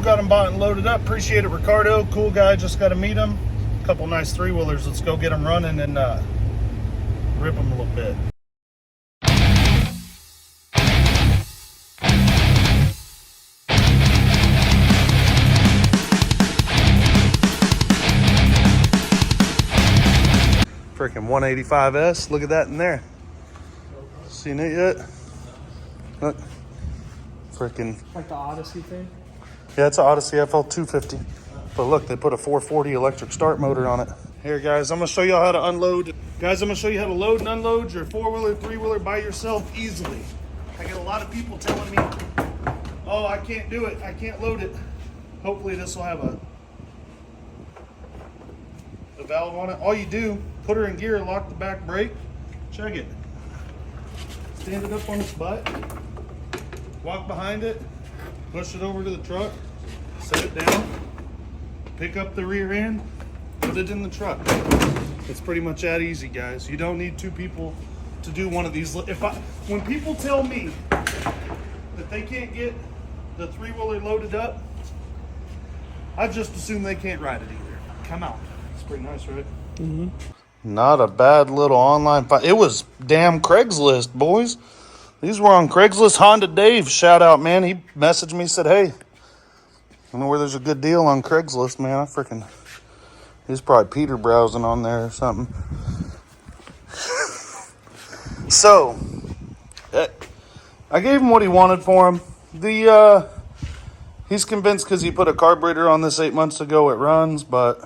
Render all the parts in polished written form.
cool. Got them bought and loaded up. Appreciate it, Ricardo. Cool guy. Just got to meet him. A couple nice 3-wheelers. Let's go get them running and rip them a little bit. Freaking 185S. Look at that in there. Seen it yet? Look. Freaking. Like the Odyssey thing? Yeah, it's an Odyssey FL 250. But look, they put a 440 electric start motor on it. Here, guys, I'm going to show y'all how to unload. Guys, I'm going to show you how to load and unload your 4-wheeler, 3-wheeler by yourself easily. I get a lot of people telling me, oh, I can't do it. I can't load it. Hopefully this will have a valve on it. All you do, put her in gear, lock the back brake, check it. Stand it up on its butt, walk behind it, push it over to the truck, set it down, pick up the rear end, put it in the truck. It's pretty much that easy, guys. You don't need 2 people to do one of these. When people tell me that they can't get the 3-wheeler loaded up, I just assume they can't ride it either. Come out. It's pretty nice, right? Mm-hmm. Not a bad little online fight. It was damn Craigslist, boys. These were on Craigslist. Honda Dave, shout out, man. He messaged me, said, hey, I know where there's a good deal on Craigslist, man. He's probably Peter browsing on there or something. So, I gave him what he wanted for him. He's convinced because he put a carburetor on this 8 months ago, it runs, but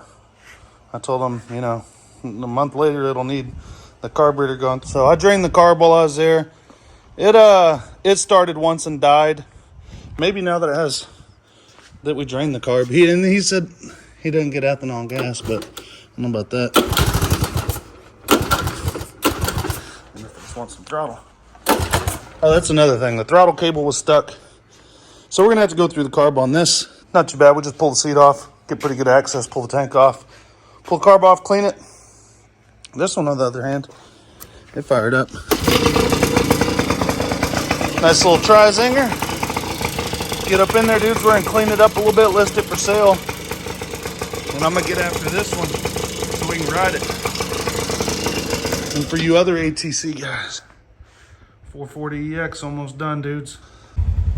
I told him, you know, a month later it'll need the carburetor gone. So I drained the carb while I was there. It started once and died. Maybe now that we drained the carb. He said he doesn't get ethanol gas, but I don't know about that. And if I just want some throttle. Oh, that's another thing. The throttle cable was stuck. So we're gonna have to go through the carb on this. Not too bad. We just pull the seat off, get pretty good access, pull the tank off, pull the carb off, clean it. This one, on the other hand, it fired up. Nice little tri-zinger. Get up in there, dudes. We're gonna clean it up a little bit, list it for sale. And I'm gonna get after this one so we can ride it. And for you other ATC guys, 440EX almost done, dudes.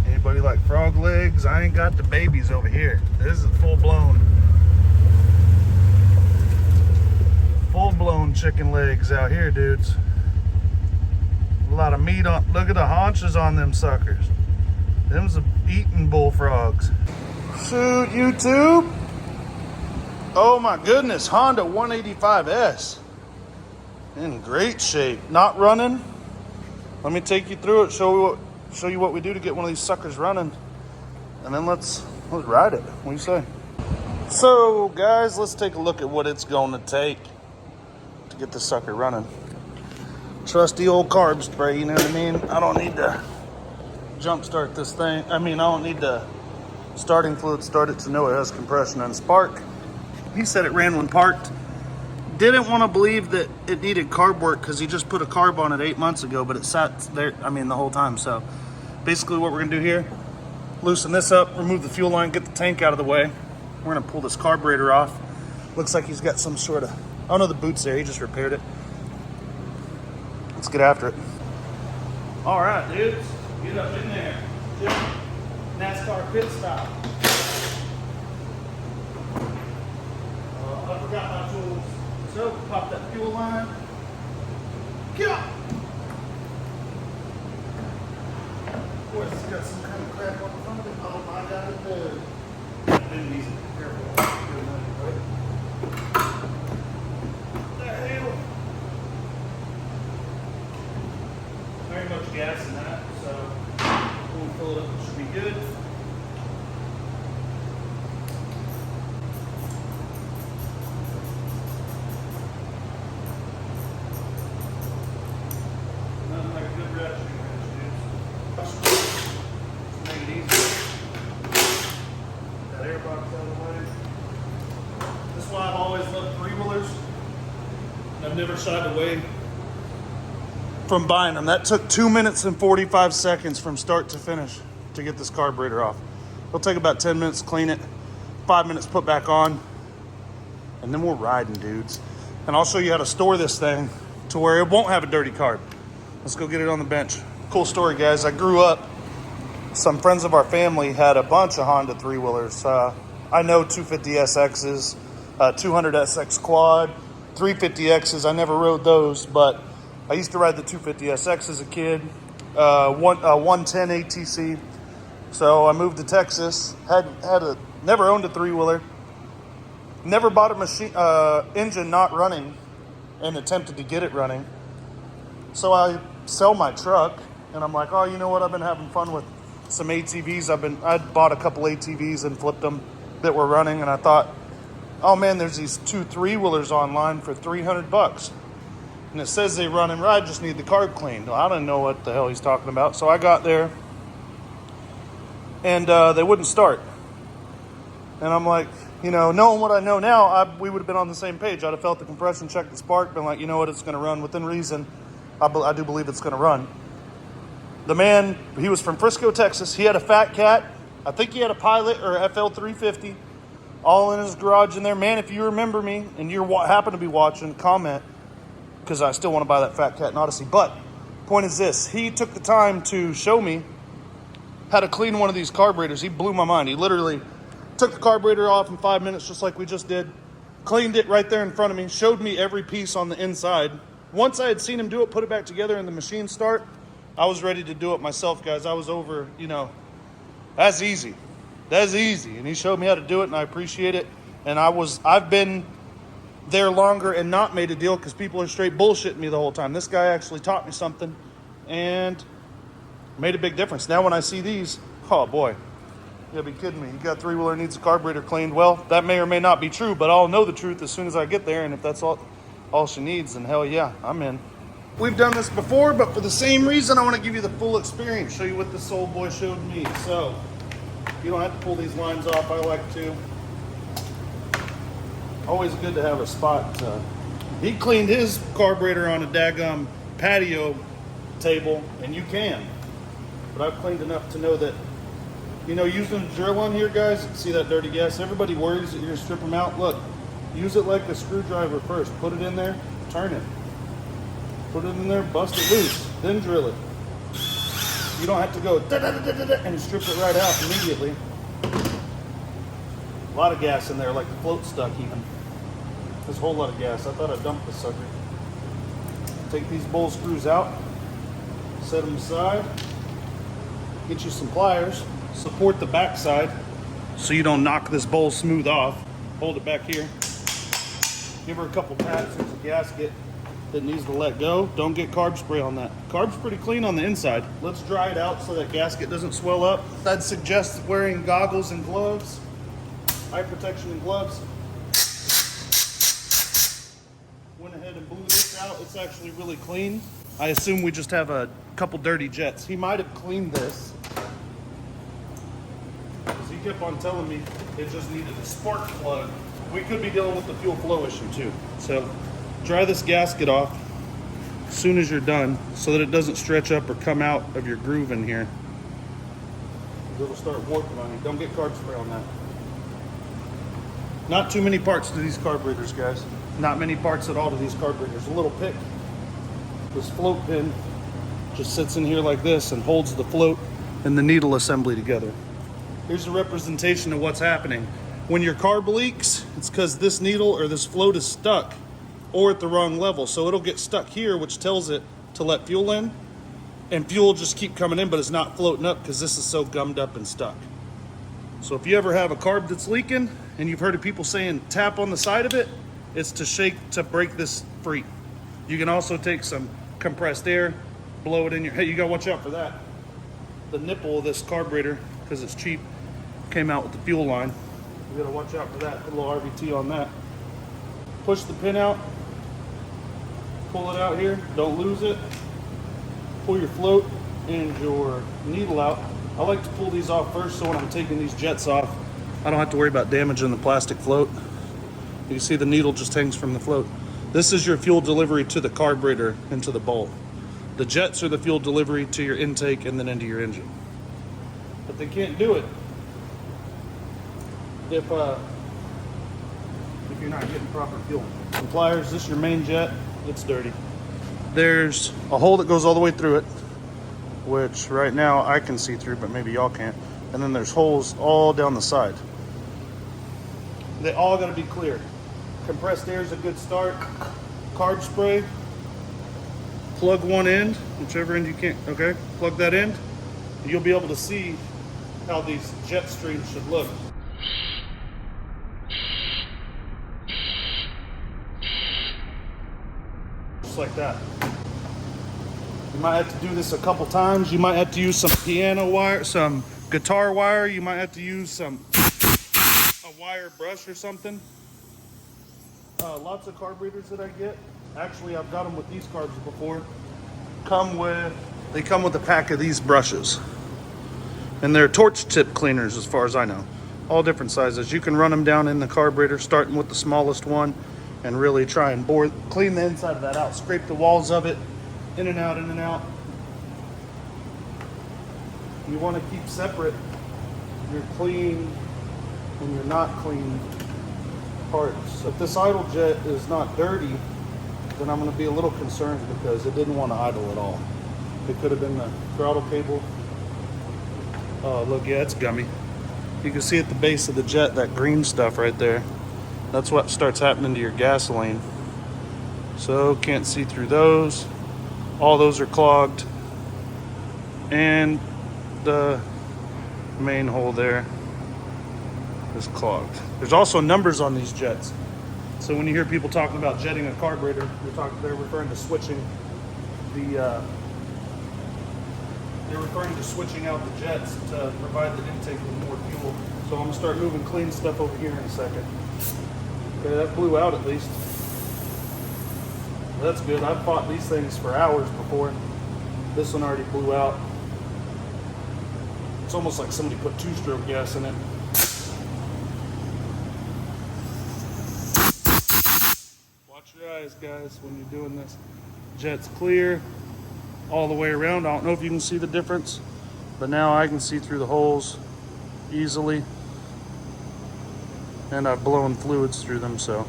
Anybody like frog legs? I ain't got the babies over here. This is full-blown chicken legs out here, dudes. A lot of meat on. Look at the haunches on them suckers. Them's eating bullfrogs. Shoot, YouTube. Oh my goodness, Honda 185S. In great shape. Not running. Let me take you through it, show you what we do to get one of these suckers running. And then let's ride it. What do you say? So guys, let's take a look at what it's going to take to get this sucker running. Trusty old carb spray, you know what I mean? I don't need to jump start this thing. I don't need the starting fluid start it to know it has compression and spark. He said it ran when parked. Didn't want to believe that it needed carb work because he just put a carb on it 8 months ago, but it sat there, the whole time. So basically what we're gonna do here, loosen this up, remove the fuel line, get the tank out of the way. We're gonna pull this carburetor off. Looks like he's got some sort of, oh no, the boot's there, he just repaired it. Let's get after it. All right, dudes, get up in there. NASCAR pit stop. I forgot my tools. So, pop that fuel line. Get up! Of course, it's got some kind of crap on the front of it. Oh my God, it does. Didn't need to be careful. What the hell? Very much gas in that, so we'll fill it up. It should be good. I've always loved 3-wheelers. I've never shied away from buying them. That took 2 minutes and 45 seconds from start to finish to get this carburetor off. It'll take about 10 minutes to clean it, 5 minutes put back on, and then we're riding, dudes. And I'll show you how to store this thing to where it won't have a dirty carb. Let's go get it on the bench. Cool story, guys. I grew up, some friends of our family had a bunch of Honda three-wheelers. I know 250SXs, 200SX quad, 350Xs. I never rode those, but I used to ride the 250SX as a kid, 110 ATC. So I moved to Texas, never owned a three-wheeler, never bought a machine engine not running and attempted to get it running. So I sell my truck and I'm like, oh, you know what? I've been having fun with some ATVs. I'd bought a couple ATVs and flipped them that were running, and I thought, oh man, there's these 2 three-wheelers online for $300. And it says they run and ride, just need the carb cleaned. Well, I didn't know what the hell he's talking about. So I got there and they wouldn't start. And I'm like, you know, knowing what I know now, we would have been on the same page. I'd have felt the compression, checked the spark, been like, you know what, it's going to run within reason. I do believe it's going to run. The man, he was from Frisco, Texas. He had a Fat Cat. I think he had a Pilot or a FL350 all in his garage in there. Man, if you remember me and you happen to be watching, comment, because I still want to buy that Fat Cat in Odyssey. But point is this, he took the time to show me how to clean one of these carburetors. He blew my mind. He literally took the carburetor off in 5 minutes, just like we just did, cleaned it right there in front of me, showed me every piece on the inside. Once I had seen him do it, put it back together and the machine start, I was ready to do it myself, guys. I was over, you know, that's easy. That's easy. And he showed me how to do it, and I appreciate it. And I've been there longer and not made a deal because people are straight bullshitting me the whole time. This guy actually taught me something and made a big difference. Now when I see these, oh boy, you gotta be kidding me. You got a three-wheeler, needs a carburetor cleaned. Well, that may or may not be true, but I'll know the truth as soon as I get there. And if that's all she needs, then hell yeah, I'm in. We've done this before, but for the same reason, I want to give you the full experience, show you what this old boy showed me. So, you don't have to pull these lines off, I like to. Always good to have a spot. He cleaned his carburetor on a daggum patio table, and you can. But I've cleaned enough to know that, you know, using a drill on here, guys, see that dirty gas? Everybody worries that you're going to strip them out. Look, use it like a screwdriver first. Put it in there, turn it. Put it in there, bust it loose, then drill it. You don't have to go and strip it right out immediately. A lot of gas in there, like the float stuck even. There's a whole lot of gas. I thought I dumped this sucker. Take these bowl screws out, set them aside, get you some pliers, support the back side so you don't knock this bowl smooth off. Hold it back here. Give her a couple taps. There's a gasket that needs to let go. Don't get carb spray on that. Carb's pretty clean on the inside. Let's dry it out so that gasket doesn't swell up. I'd suggest wearing goggles and gloves, eye protection and gloves. Went ahead and blew this out. It's actually really clean. I assume we just have a couple dirty jets. He might have cleaned this, because he kept on telling me it just needed a spark plug. We could be dealing with the fuel flow issue too. So dry this gasket off as soon as you're done so that it doesn't stretch up or come out of your groove in here. It'll start warping on you. Don't get carb spray on that. Not too many parts to these carburetors, guys. Not many parts at all to these carburetors. A little pick. This float pin just sits in here like this and holds the float and the needle assembly together. Here's a representation of what's happening. When your carb leaks, it's because this needle or this float is stuck or at the wrong level. So it'll get stuck here, which tells it to let fuel in, and fuel will just keep coming in, but it's not floating up because this is so gummed up and stuck. So if you ever have a carb that's leaking and you've heard of people saying tap on the side of it, it's to shake to break this free. You can also take some compressed air, blow it in your, hey, you gotta watch out for that. The nipple of this carburetor, because it's cheap, came out with the fuel line. You gotta watch out for that. Put a little RVT on that. Push the pin out. Pull it out here. Don't lose it. Pull your float and your needle out. I like to pull these off first so when I'm taking these jets off, I don't have to worry about damaging the plastic float. You can see the needle just hangs from the float. This is your fuel delivery to the carburetor and to the bowl. The jets are the fuel delivery to your intake and then into your engine. But they can't do it if you're not getting proper fuel. And pliers, this is your main jet, it's dirty. There's a hole that goes all the way through it, which right now I can see through, but maybe y'all can't. And then there's holes all down the side. They all gotta be clear. Compressed air is a good start. Carb spray, plug one end, whichever end you can't, okay? Plug that end, and you'll be able to see how these jet streams should look. Just like that. You might have to do this a couple times. You might have to use some piano wire, some guitar wire. You might have to use a wire brush or something. Lots of carburetors that I get. Actually, I've got them with these carbs before. They come with a pack of these brushes. And they're torch tip cleaners as far as I know. All different sizes. You can run them down in the carburetor, starting with the smallest one, and really try and clean the inside of that out. Scrape the walls of it, in and out, in and out. You want to keep separate your clean and your not clean parts. If this idle jet is not dirty, then I'm going to be a little concerned because it didn't want to idle at all. It could have been the throttle cable. Oh, look, yeah, it's gummy. You can see at the base of the jet, that green stuff right there. That's what starts happening to your gasoline. So, can't see through those. All those are clogged. And the main hole there is clogged. There's also numbers on these jets. So when you hear people talking about jetting a carburetor, they're referring to switching they're referring to switching out the jets to provide the intake with more fuel. So I'm gonna start moving clean stuff over here in a second. Okay, that blew out at least. That's good. I've fought these things for hours before. This one already blew out. It's almost like somebody put two-stroke gas in it. Watch your eyes, guys, when you're doing this. Jet's clear all the way around. I don't know if you can see the difference, but now I can see through the holes easily. And I've blown fluids through them, so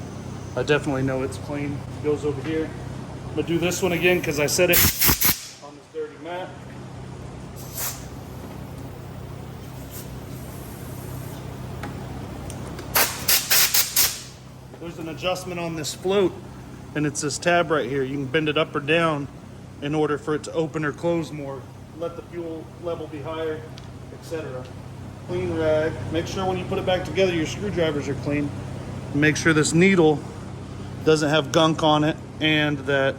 I definitely know it's clean. It goes over here. I'm gonna do this one again because I set it on this dirty mat. There's an adjustment on this float, and it's this tab right here. You can bend it up or down in order for it to open or close more, let the fuel level be higher, etc. Clean rag. Make sure when you put it back together, your screwdrivers are clean. Make sure this needle doesn't have gunk on it, and that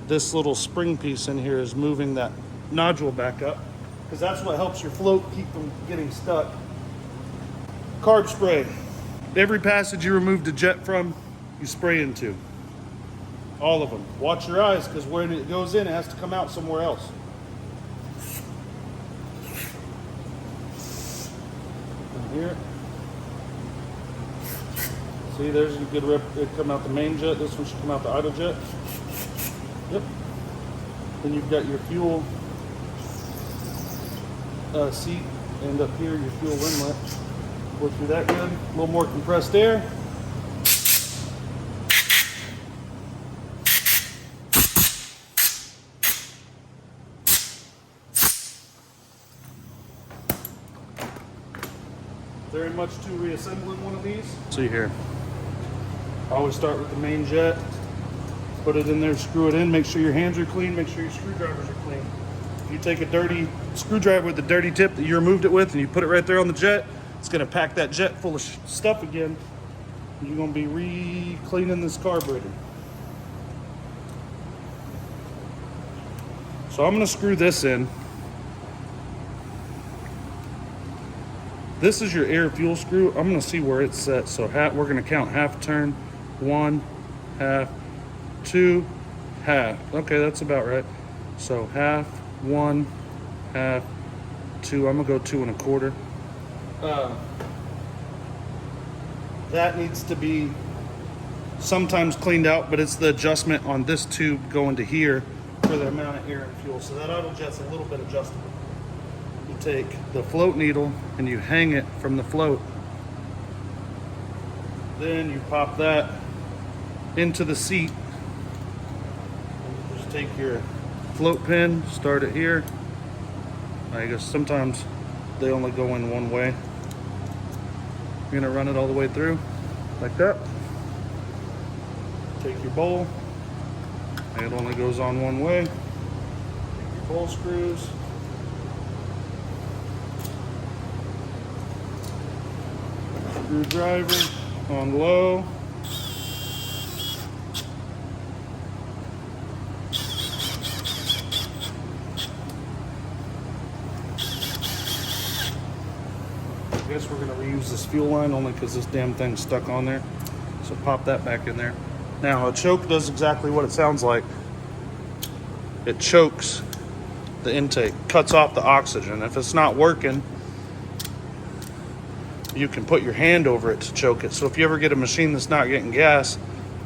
this little spring piece in here is moving that nodule back up, because that's what helps your float keep from getting stuck. Carb spray. Every passage you remove the jet from, you spray into. All of them. Watch your eyes, because when it goes in, it has to come out somewhere else. And here. See, there's a good rip. It come out the main jet. This one should come out the idle jet. Yep. Then you've got your fuel seat, and up here your fuel inlet. Go through that good. A little more compressed air. Very much to reassembling one of these. See here. I always start with the main jet. Put it in there, screw it in. Make sure your hands are clean. Make sure your screwdrivers are clean. If you take a dirty screwdriver with the dirty tip that you removed it with and you put it right there on the jet, it's going to pack that jet full of stuff again. And you're going to be re-cleaning this carburetor. So I'm going to screw this in. This is your air fuel screw. I'm going to see where it's set. So we're going to count half turn, 1, half, 2, half. Okay, that's about right. So half, 1, half, 2. I'm going to go 2 1/4. That needs to be sometimes cleaned out, but it's the adjustment on this tube going to here for the amount of air and fuel. So that idle jet's a little bit adjustable. You take the float needle and you hang it from the float Then you pop that into the seat. Just take your float pin, start it here. I guess sometimes they only go in one way. You're gonna run it all the way through, like that. Take your bowl, and it only goes on one way. Take your bowl screws. Screwdriver on low. I guess we're gonna reuse this fuel line only because this damn thing's stuck on there. So pop that back in there. Now a choke does exactly what it sounds like. It chokes the intake, cuts off the oxygen. If it's not working, you can put your hand over it to choke it. So if you ever get a machine that's not getting gas,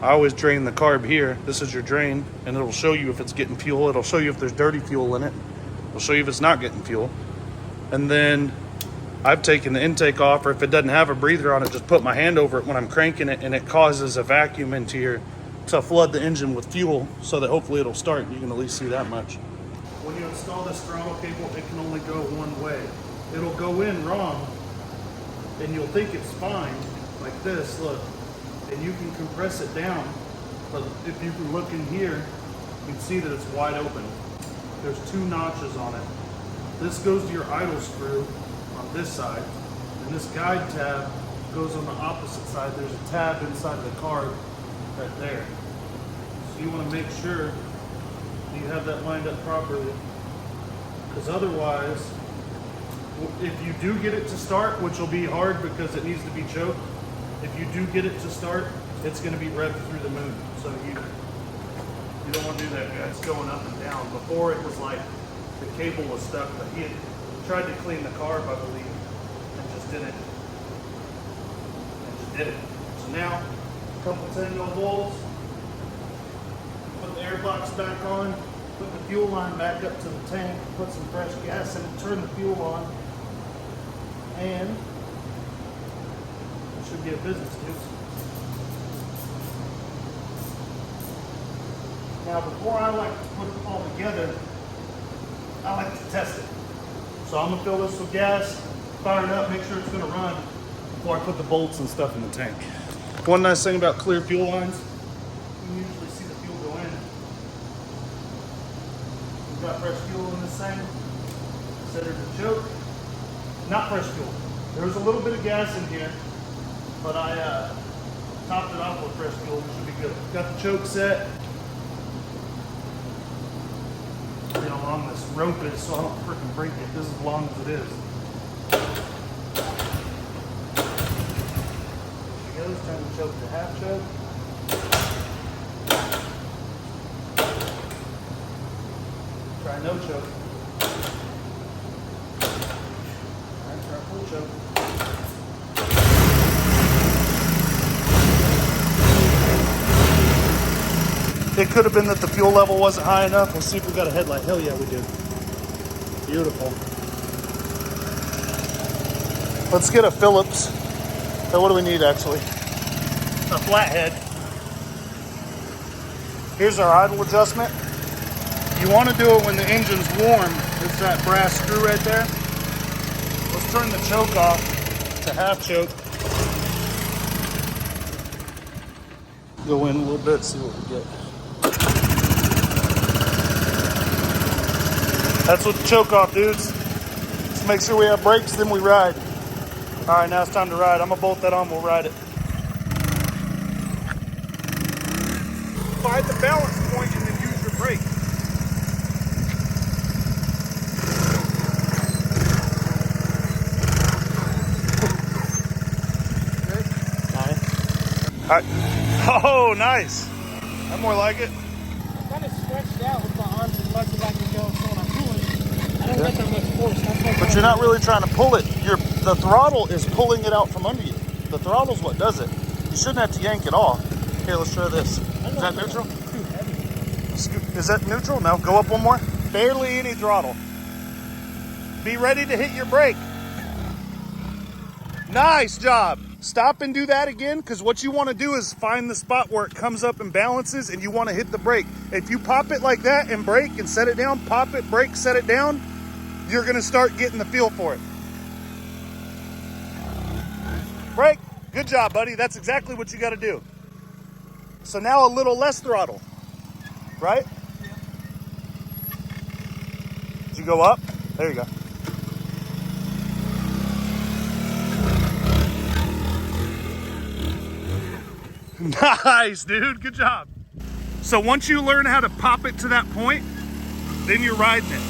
I always drain the carb here. This is your drain, and it'll show you if it's getting fuel. It'll show you if there's dirty fuel in it. It'll show you if it's not getting fuel. And then I've taken the intake off, or if it doesn't have a breather on it, just put my hand over it when I'm cranking it, and it causes a vacuum into to flood the engine with fuel so that hopefully it'll start. You can at least see that much. When you install this throttle cable, it can only go one way. It'll go in wrong, and you'll think it's fine, like this, look, and you can compress it down, but if you can look in here, you can see that it's wide open. There's two notches on it. This goes to your idle screw on this side, and this guide tab goes on the opposite side. There's a tab inside the carb right there. So you want to make sure you have that lined up properly, because otherwise, if you do get it to start, which will be hard because it needs to be choked, if you do get it to start, it's going to be revved through the moon. So you don't want to do that, guys. Going up and down. Before it was like the cable was stuck, but he had tried to clean the carb, I believe, and just did it. So now, a couple 10-mil bowls. Put the air box back on. Put the fuel line back up to the tank. Put some fresh gas in it. Turn the fuel on. And it should be a business, dudes. Now, before I like to put it all together, I like to test it. So I'm gonna fill this with gas, fire it up, make sure it's gonna run before I put the bolts and stuff in the tank. One nice thing about clear fuel lines, you can usually see the fuel go in. We've got fresh fuel in this thing. Set it to choke. Not fresh fuel. There was a little bit of gas in here, but I topped it off with fresh fuel, which should be good. Got the choke set. See how long this rope is so I don't freaking break it. This is as long as it is. There she goes. Turn the choke to half choke. Try no choke. Try full choke. It could have been that the fuel level wasn't high enough. We'll see if we got a headlight. Hell yeah, we do. Beautiful. Let's get a Phillips. So what do we need actually? A flathead. Here's our idle adjustment. You want to do it when the engine's warm. It's that brass screw right there. Let's turn the choke off to half choke. Go in a little bit, see what we get. That's what the choke off, dudes. Let's make sure we have brakes, then we ride. All right, now it's time to ride. I'm gonna bolt that on, we'll ride it. Find the balance point and then use your brake. All right. Oh, nice. That's more like it. I'm kind of stretched out with my arms as much as I can go, so when I'm pulling, I don't get that much force. But you're not really trying to pull it. The throttle is pulling it out from under you. The throttle's what does it. You shouldn't have to yank it off. Here, let's try this. Is that neutral? Too heavy. Is that neutral? No, go up one more. Barely any throttle. Be ready to hit your brake. Nice job. stop and do that again, because what you want to do is find the spot where it comes up and balances, and you want to hit the brake. If you pop it like that and brake and set it down, pop it, brake, set it down, you're going to start getting the feel for it. Brake. Good job, buddy. That's exactly what you got to do. So now a little less throttle, right? Did you go up? There you go. Nice, dude. Good job. So once you learn how to pop it to that point, then you're riding it.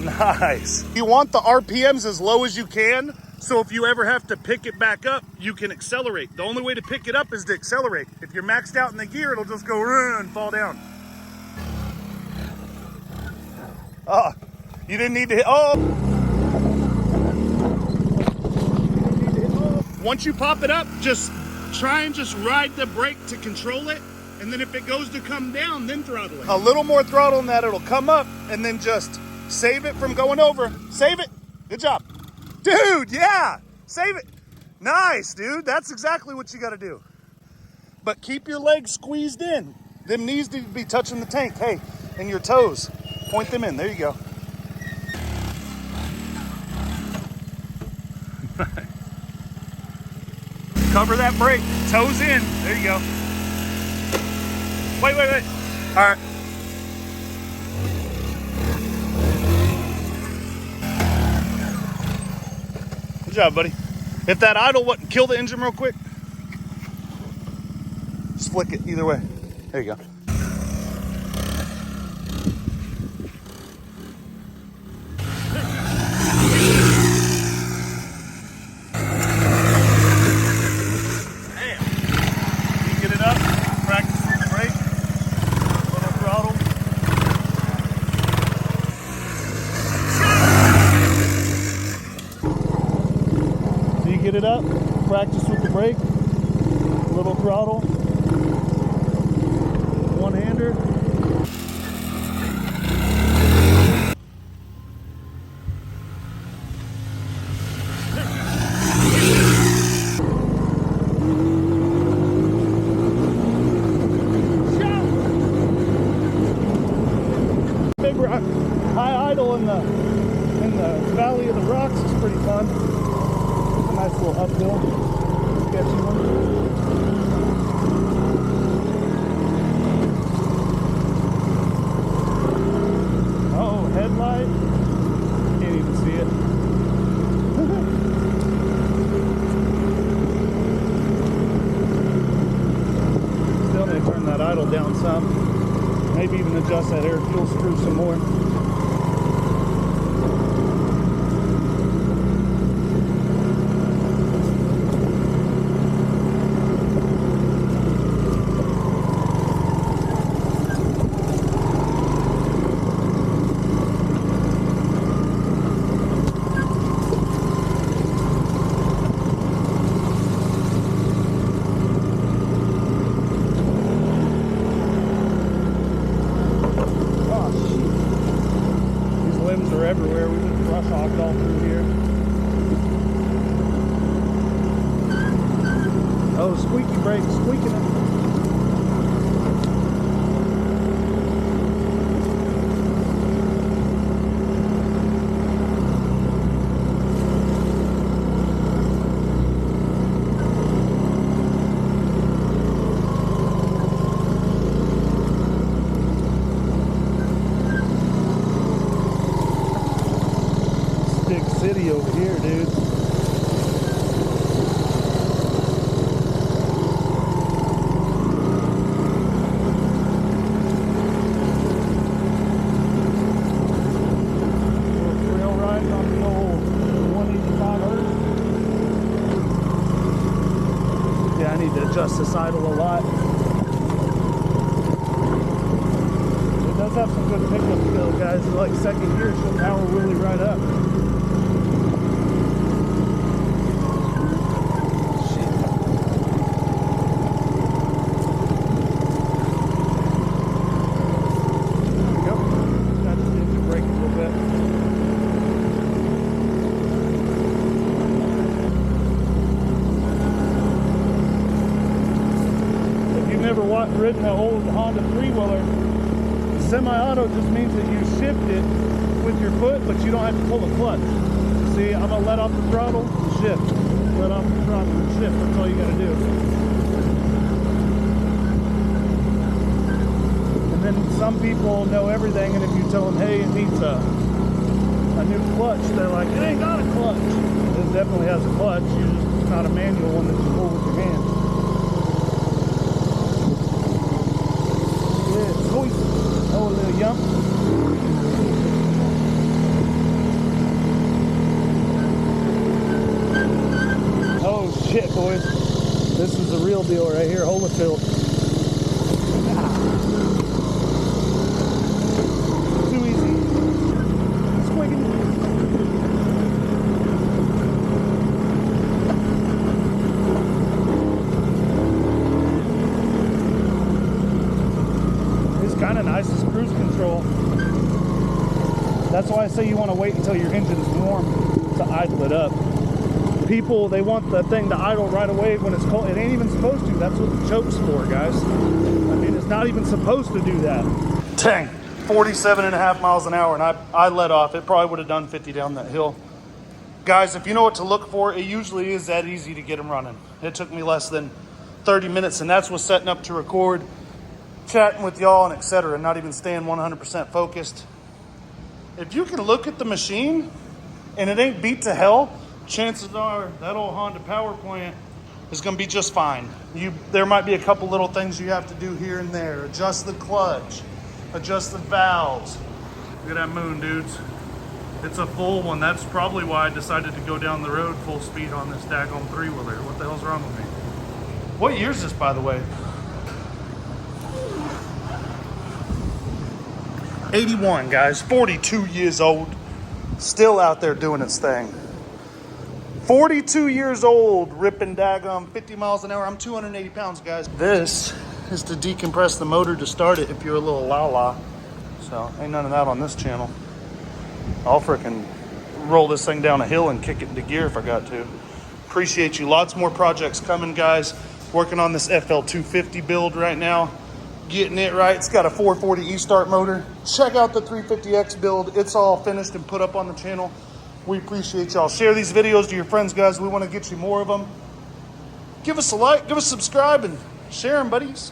Nice. You want the RPMs as low as you can, so if you ever have to pick it back up, you can accelerate. The only way to pick it up is to accelerate. If you're maxed out in the gear, it'll just go and fall down. Oh, you didn't need to hit. Oh. Once you pop it up, just try and just ride the brake to control it. And then if it goes to come down, then throttle it. A little more throttle than that, it'll come up, and then just save it from going over. Save it. Good job. Dude, yeah. Save it. Nice, dude. That's exactly what you got to do. But keep your legs squeezed in. Them knees need to be touching the tank. Hey, and your toes. Point them in. There you go. Cover that brake. Toes in. There you go. Wait. All right. Good job, buddy. If that idle wouldn't kill the engine real quick, just flick it either way. There you go. Get it up, practice with the brake, little throttle, one-hander. Big rock, high idle in the Valley of the Rocks is pretty fun. Nice little uphill, sketchy one. Oh, headlight. Can't even see it. Still need to turn that idle down some. Maybe even adjust that air fuel screw some more. Everywhere. We just brush hogged all through here. Oh, squeaky brake, squeaking it. City over here, dude. Trail riding on the old 185. Yeah, I need to adjust this idle a lot. It does have some good pickup skill, guys. Like second gear, she'll power really right up. Brake a little bit. ridden an old Honda three-wheeler, semi-auto just means that you shift it with your foot, but you don't have to pull a clutch. See, I'm gonna let off the throttle, shift. Let off the throttle and shift. That's all you gotta do. And then some people know everything, and if you tell them, hey, it needs a new clutch, they're like, it ain't got a clutch. It definitely has a clutch. It's not a manual one that you pull with your hand. Yeah, sweet. Oh, a little yump. Oh shit, boys. This is the real deal right here. Holyfield. Too easy. Squigging. It's kind of nice as cruise control. That's why I say you want to wait until your engine is warm to idle it up. People, they want the thing to idle right away when it's cold. It ain't even supposed to. That's what the choke's for, guys. I mean, it's not even supposed to do that. Dang, 47.5 miles an hour, and I let off. It probably would have done 50 down that hill. Guys, if you know what to look for, it usually is that easy to get them running. It took me less than 30 minutes, and that's what's setting up to record, chatting with y'all, and etc. Not even staying 100% focused. If you can look at the machine, and it ain't beat to hell, chances are that old Honda power plant is going to be just fine. There might be a couple little things you have to do here and there. Adjust the clutch, adjust the valves. Look at that moon, dudes. It's a full one. That's probably why I decided to go down the road full speed on this daggone three-wheeler. What the hell's wrong with me? What year is this, by the way? 81, guys. 42 years old. Still out there doing its thing. 42 years old, ripping daggum 50 miles an hour. I'm 280 pounds, guys. This is to decompress the motor to start it if you're a little la-la. So, ain't none of that on this channel. I'll frickin' roll this thing down a hill and kick it into gear if I got to. Appreciate you. Lots more projects coming, guys. Working on this FL250 build right now. Getting it right. It's got a 440 E-Start motor. Check out the 350X build. It's all finished and put up on the channel. We appreciate y'all. Share these videos to your friends, guys. We want to get you more of them. Give us a like, give us a subscribe, and share them, buddies.